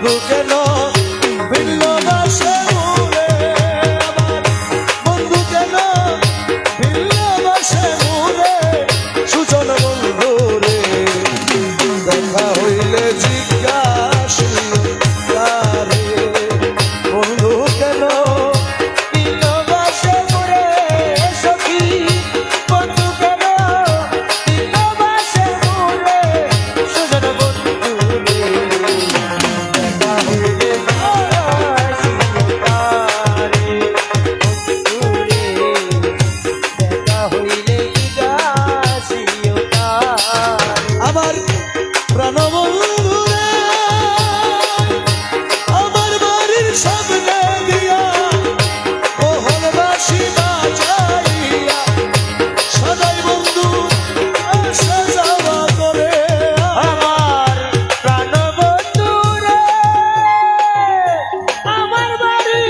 বন্ধু কেন ভিন্ন বাসে উড়ে আমার বন্ধু কেন ভিন্ন বাসে উড়ে সুজন বন্ধু রে দেখা হইলে জিজ্ঞাসা তারে বন্ধু কেন ভিন্ন বাসে উড়ে সখী বন্ধু কেন ভিন্ন বাসে উড়ে সুজন বন্ধু রে দেখা হইলে আমার প্রাণবন্ধু রে আমার বাড়ির সামনে দিয়া মোহনবাসী বাজাইয়া সদাই বন্ধু আসা যাওয়া করে আমার প্রাণবন্ধু রে আমার বাড়ি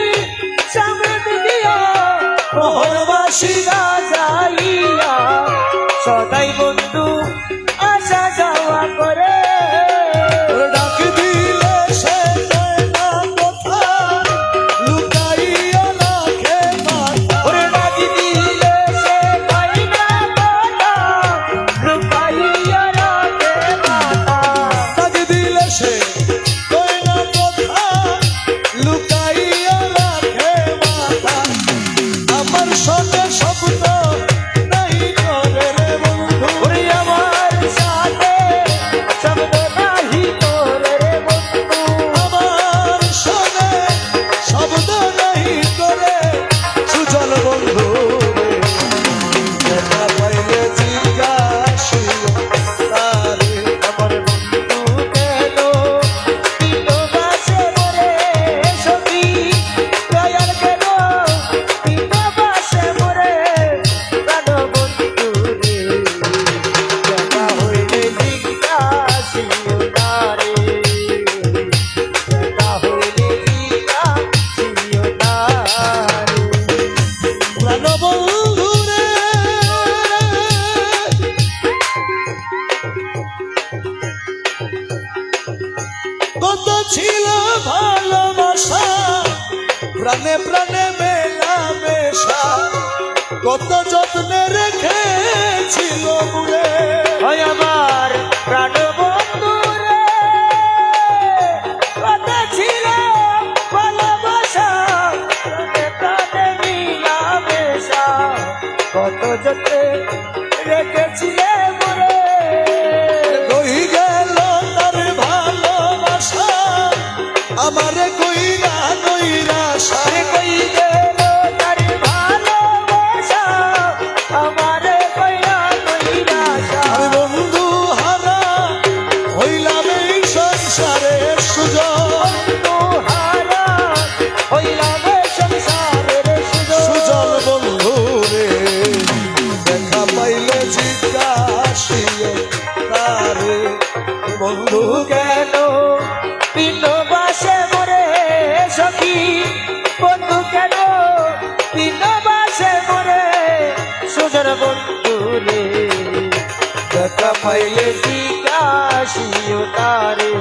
সামনে দিয়া মোহনবাসী যাইয়া সদাই বন্ধু আসা যাওয়া করে ডাক দিলে সে যায় না কোথা লুকাইয়া রাখে মাথা ওরে ডাকি দিলে সে পাই না কথা লুকাইয়া রাখে মাথা ডাক দিলে সে যায় না কোথা লুকাইয়া রাখে মাথা আমার সঙ্গে শব্দ নাই করে রে বন্ধু ওরে আমার সাথে শব্দ নাহি তোরে রে বন্ধু আমার সঙ্গে শব্দ নাই করে সুজল বন্ধু রে দেখা পাইলে জিজ্ঞাসা তারে আমার বন্ধু কেন তিন বাসে মরে সখী দয়াল কেন তিন বাসে মরে প্রাণ বন্ধু রে দেখা হইলে জিজ্ঞাসিও তারে দেখা হইলে জিজ্ঞাসিও তারে প্রাণবন্ধু রে কত ছিল ভালোবাসা প্রাণে প্রাণে মেলামেশা কত যত্নে রেখেছিল মুরে ওই আমার প্রাণ বন্ধু রে কত ছিল ভালোবাসা প্রাণে প্রাণে মিলামেশা কত যত্নে রেখেছিলে মোরে কই গেল তার ভালোবাসা আমারে কইরা নৈরাশা আরে কই গেল তার ভালোবাসা আমারে কইরা কইরাশা আমি বন্ধু হারা হইলাম এই সংসারের সুযোগ হারা হইলাম সংসারের সুজল বন্ধু রে দেখা পাইলে জিজ্ঞাসিও তারে বন্ধু কেন ভিন্ন বাসে মরে সখী বন্ধু কেন ভিন্ন বাসে মরে সুজন বন্ধু রে দেখা পাইলে জিজ্ঞাসিও তারে